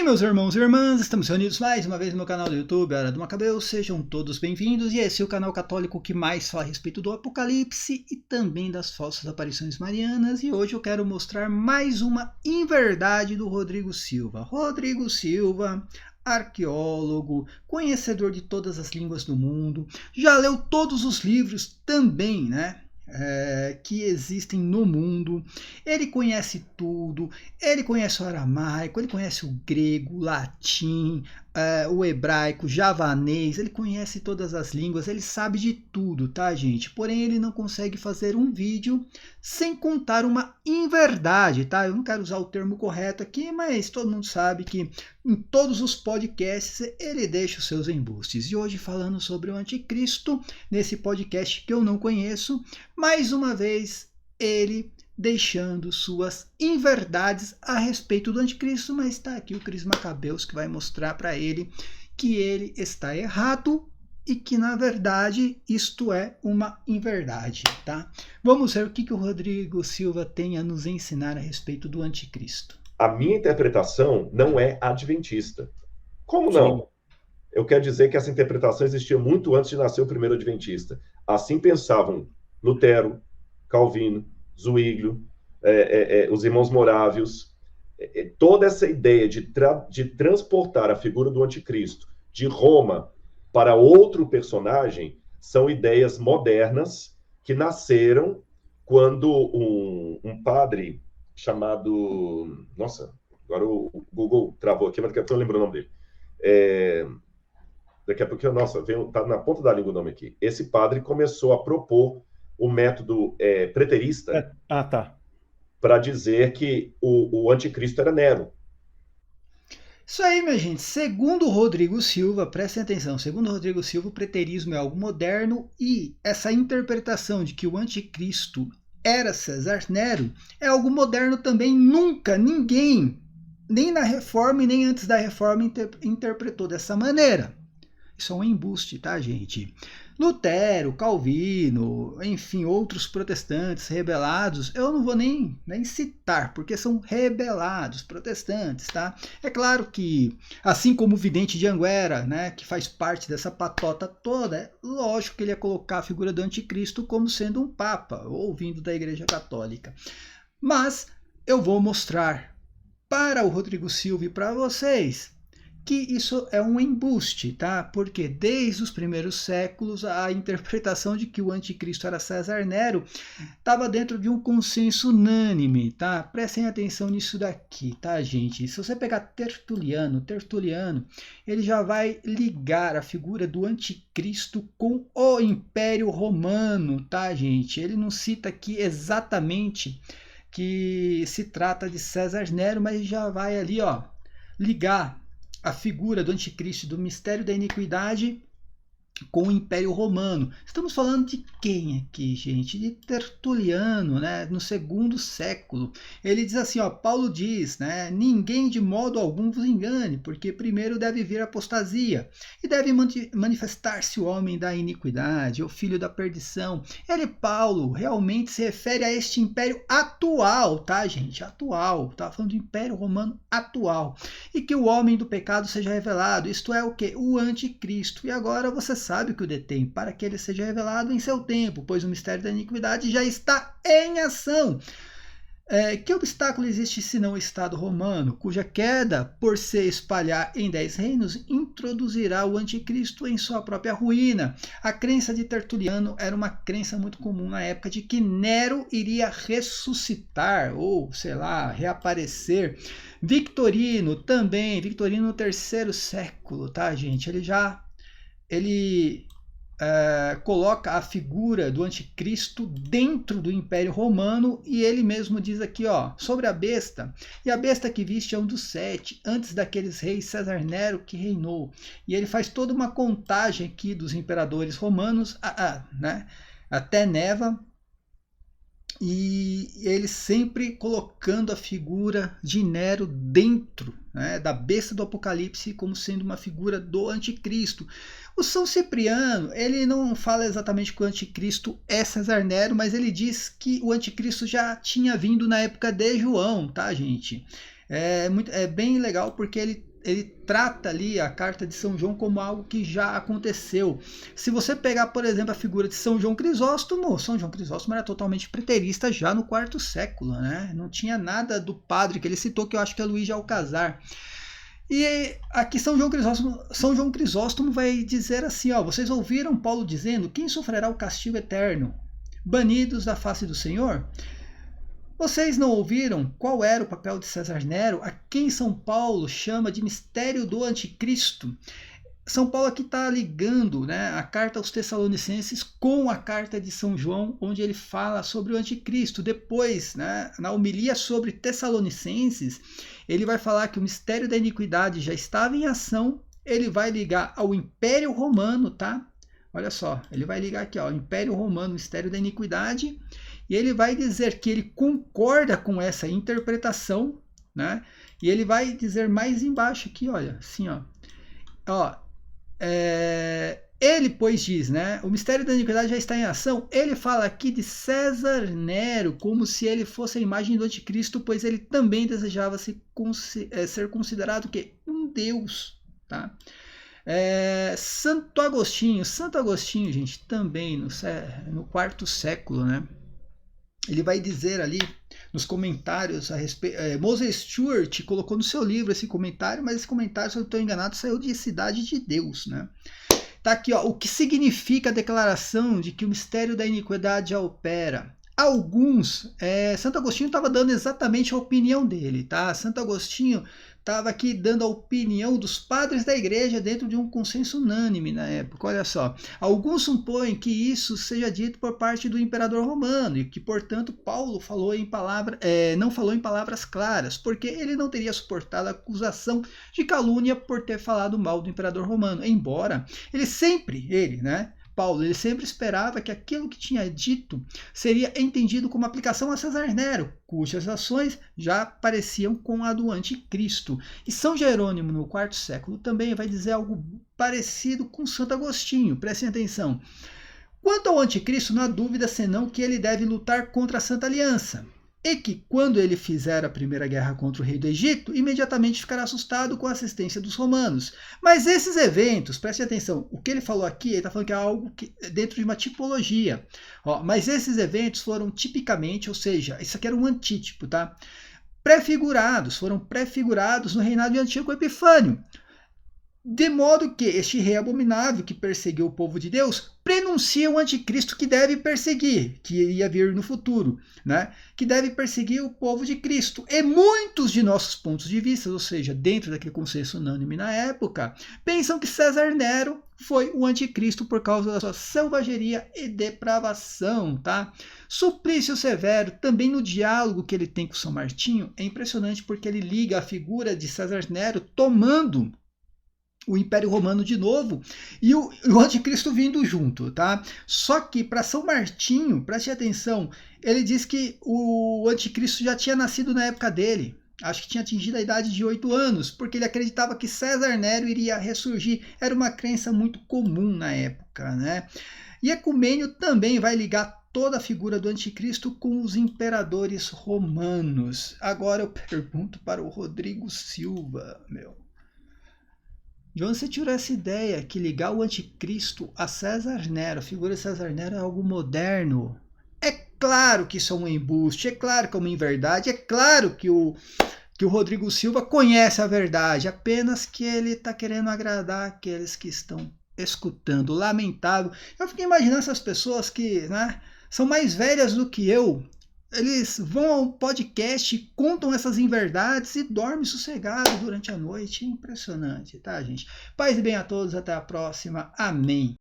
Sim, meus irmãos e irmãs, estamos reunidos mais uma vez no meu canal do YouTube, Hora do Macabeu. Sejam todos bem-vindos, e esse é o canal católico que mais fala a respeito do Apocalipse e também das falsas aparições marianas. E hoje eu quero mostrar mais uma inverdade do Rodrigo Silva. Rodrigo Silva, arqueólogo, conhecedor de todas as línguas do mundo, já leu todos os livros também, né? Que existem no mundo. Ele conhece tudo, ele conhece o aramaico, ele conhece o grego, o latim, o hebraico, javanês, ele conhece todas as línguas, ele sabe de tudo, tá, gente? Porém, ele não consegue fazer um vídeo sem contar uma inverdade, tá? Eu não quero usar o termo correto aqui, mas todo mundo sabe que em todos os podcasts ele deixa os seus embustes. E hoje, falando sobre o anticristo, nesse podcast que eu não conheço, mais uma vez ele deixando suas inverdades a respeito do anticristo, mas está aqui o Cris Macabeus que vai mostrar para ele que ele está errado e que, na verdade, isto é uma inverdade, tá? Vamos ver o que o Rodrigo Silva tem a nos ensinar a respeito do anticristo. A minha interpretação não é adventista. Como não? Sim. Eu quero dizer que essa interpretação existia muito antes de nascer o primeiro adventista. Assim pensavam Lutero, Calvino, Zwinglio, os irmãos Morávios. Toda essa ideia de transportar a figura do anticristo de Roma para outro personagem são ideias modernas que nasceram quando um padre chamado... Nossa, agora o Google travou aqui, mas daqui a pouco eu lembro o nome dele. Daqui a pouco, nossa, tá na ponta da língua o nome aqui. Esse padre começou a propor o método preterista Tá. para dizer que o anticristo era Nero. Isso aí, minha gente. Segundo o Rodrigo Silva, prestem atenção, segundo o Rodrigo Silva, o preterismo é algo moderno e essa interpretação de que o anticristo era César Nero é algo moderno também. Nunca ninguém, nem na Reforma e nem antes da Reforma, interpretou dessa maneira. Isso é um embuste, tá, gente? Lutero, Calvino, enfim, outros protestantes rebelados, eu não vou nem citar, porque são rebelados protestantes, tá? É claro que, assim como o vidente de Anguera, né, que faz parte dessa patota toda, é lógico que ele ia colocar a figura do anticristo como sendo um papa, ou vindo da Igreja Católica. Mas eu vou mostrar para o Rodrigo Silva e para vocês que isso é um embuste, tá? Porque desde os primeiros séculos a interpretação de que o anticristo era César Nero estava dentro de um consenso unânime, tá? Prestem atenção nisso daqui, tá, gente? Se você pegar Tertuliano, ele já vai ligar a figura do anticristo com o Império Romano, tá, gente? Ele não cita aqui exatamente que se trata de César Nero, mas já vai ali, ó, ligar a figura do anticristo, do mistério da iniquidade com o Império Romano. Estamos falando de quem aqui, gente? De Tertuliano, né? No segundo século. Ele diz assim, ó, Paulo diz, né? Ninguém de modo algum vos engane, porque primeiro deve vir a apostasia, e deve manifestar-se o homem da iniquidade, o filho da perdição. Ele, Paulo, realmente se refere a este império atual, tá, gente? Atual. Tá falando do Império Romano atual. E que o homem do pecado seja revelado, isto é o quê? O anticristo. E agora você sabe que o detém, para que ele seja revelado em seu tempo, pois o mistério da iniquidade já está em ação. Que obstáculo existe senão o Estado romano, cuja queda, por se espalhar em 10 reinos, introduzirá o anticristo em sua própria ruína? A crença de Tertuliano era uma crença muito comum na época de que Nero iria ressuscitar, ou, sei lá, reaparecer. Victorino também, Victorino no terceiro século, tá, gente? Ele coloca a figura do anticristo dentro do Império Romano, e ele mesmo diz aqui, ó, sobre a besta: e a besta que viste é um dos 7, antes daqueles reis César Nero que reinou. E ele faz toda uma contagem aqui dos imperadores romanos, né, até Neva, e ele sempre colocando a figura de Nero dentro, né, da besta do Apocalipse como sendo uma figura do anticristo. O São Cipriano, ele não fala exatamente que o anticristo é César Nero, mas ele diz que o anticristo já tinha vindo na época de João, tá, gente? É bem legal porque ele ele trata ali a carta de São João como algo que já aconteceu. Se você pegar, por exemplo, a figura de São João Crisóstomo era totalmente preterista já no quarto século, né? Não tinha nada do padre que ele citou, que eu acho que é Luís de Alcazar. E aqui São João Crisóstomo vai dizer assim, ó, vocês ouviram Paulo dizendo, quem sofrerá o castigo eterno? Banidos da face do Senhor? Vocês não ouviram qual era o papel de César Nero, a quem São Paulo chama de mistério do anticristo? São Paulo aqui está ligando, né, a carta aos Tessalonicenses com a carta de São João, onde ele fala sobre o anticristo. Depois, né, na homilia sobre Tessalonicenses, ele vai falar que o mistério da iniquidade já estava em ação, ele vai ligar ao Império Romano, tá? Olha só, ele vai ligar aqui, ó, Império Romano, mistério da iniquidade, e ele vai dizer que ele concorda com essa interpretação, né? E ele vai dizer mais embaixo aqui, olha, assim, ó, ele, pois, diz, né? O mistério da iniquidade já está em ação. Ele fala aqui de César Nero, como se ele fosse a imagem do anticristo, pois ele também desejava ser considerado que um deus, tá? Santo Agostinho, gente, também no quarto século, né? Ele vai dizer ali nos comentários a respeito. Moses Stuart colocou no seu livro esse comentário, mas esse comentário, se eu estou enganado, saiu de Cidade de Deus, né? Tá aqui, ó, o que significa a declaração de que o mistério da iniquidade já opera? Alguns, Santo Agostinho estava dando exatamente a opinião dele, tá? Santo Agostinho estava aqui dando a opinião dos padres da igreja dentro de um consenso unânime na época. Olha só, alguns supõem que isso seja dito por parte do imperador romano e que, portanto, Paulo não falou em palavras claras, porque ele não teria suportado a acusação de calúnia por ter falado mal do imperador romano, embora Paulo, ele sempre esperava que aquilo que tinha dito seria entendido como aplicação a César Nero, cujas ações já pareciam com a do anticristo. E São Jerônimo, no quarto século, também vai dizer algo parecido com Santo Agostinho. Prestem atenção. Quanto ao anticristo, não há dúvida senão que ele deve lutar contra a Santa Aliança. E que, quando ele fizer a primeira guerra contra o rei do Egito, imediatamente ficará assustado com a assistência dos romanos. Mas esses eventos, preste atenção, o que ele falou aqui, ele está falando que é algo dentro de uma tipologia. Mas esses eventos foram tipicamente, ou seja, isso aqui era um antítipo, tá? Foram prefigurados no reinado de Antíoco Epifânio. De modo que este rei abominável que perseguiu o povo de Deus prenuncia o anticristo que deve perseguir, que iria vir no futuro, né? Que deve perseguir o povo de Cristo. E muitos de nossos pontos de vista, ou seja, dentro daquele consenso unânime na época, pensam que César Nero foi o anticristo por causa da sua selvageria e depravação, tá? Suplício Severo, também no diálogo que ele tem com São Martinho, é impressionante porque ele liga a figura de César Nero tomando o Império Romano de novo e o anticristo vindo junto, tá? Só que para São Martinho, preste atenção, ele diz que o anticristo já tinha nascido na época dele. Acho que tinha atingido a idade de 8 anos, porque ele acreditava que César Nero iria ressurgir. Era uma crença muito comum na época, né? E Ecumênio também vai ligar toda a figura do anticristo com os imperadores romanos. Agora eu pergunto para o Rodrigo Silva, de onde você tirou essa ideia que ligar o anticristo a César Nero, a figura de César Nero, é algo moderno? É claro que isso é um embuste, é claro que é uma inverdade, é claro que o Rodrigo Silva conhece a verdade, apenas que ele está querendo agradar aqueles que estão escutando. Lamentável. Eu fiquei imaginando essas pessoas que, né, são mais velhas do que eu. Eles vão ao podcast, contam essas inverdades e dormem sossegado durante a noite. É impressionante, tá, gente? Paz e bem a todos, até a próxima. Amém.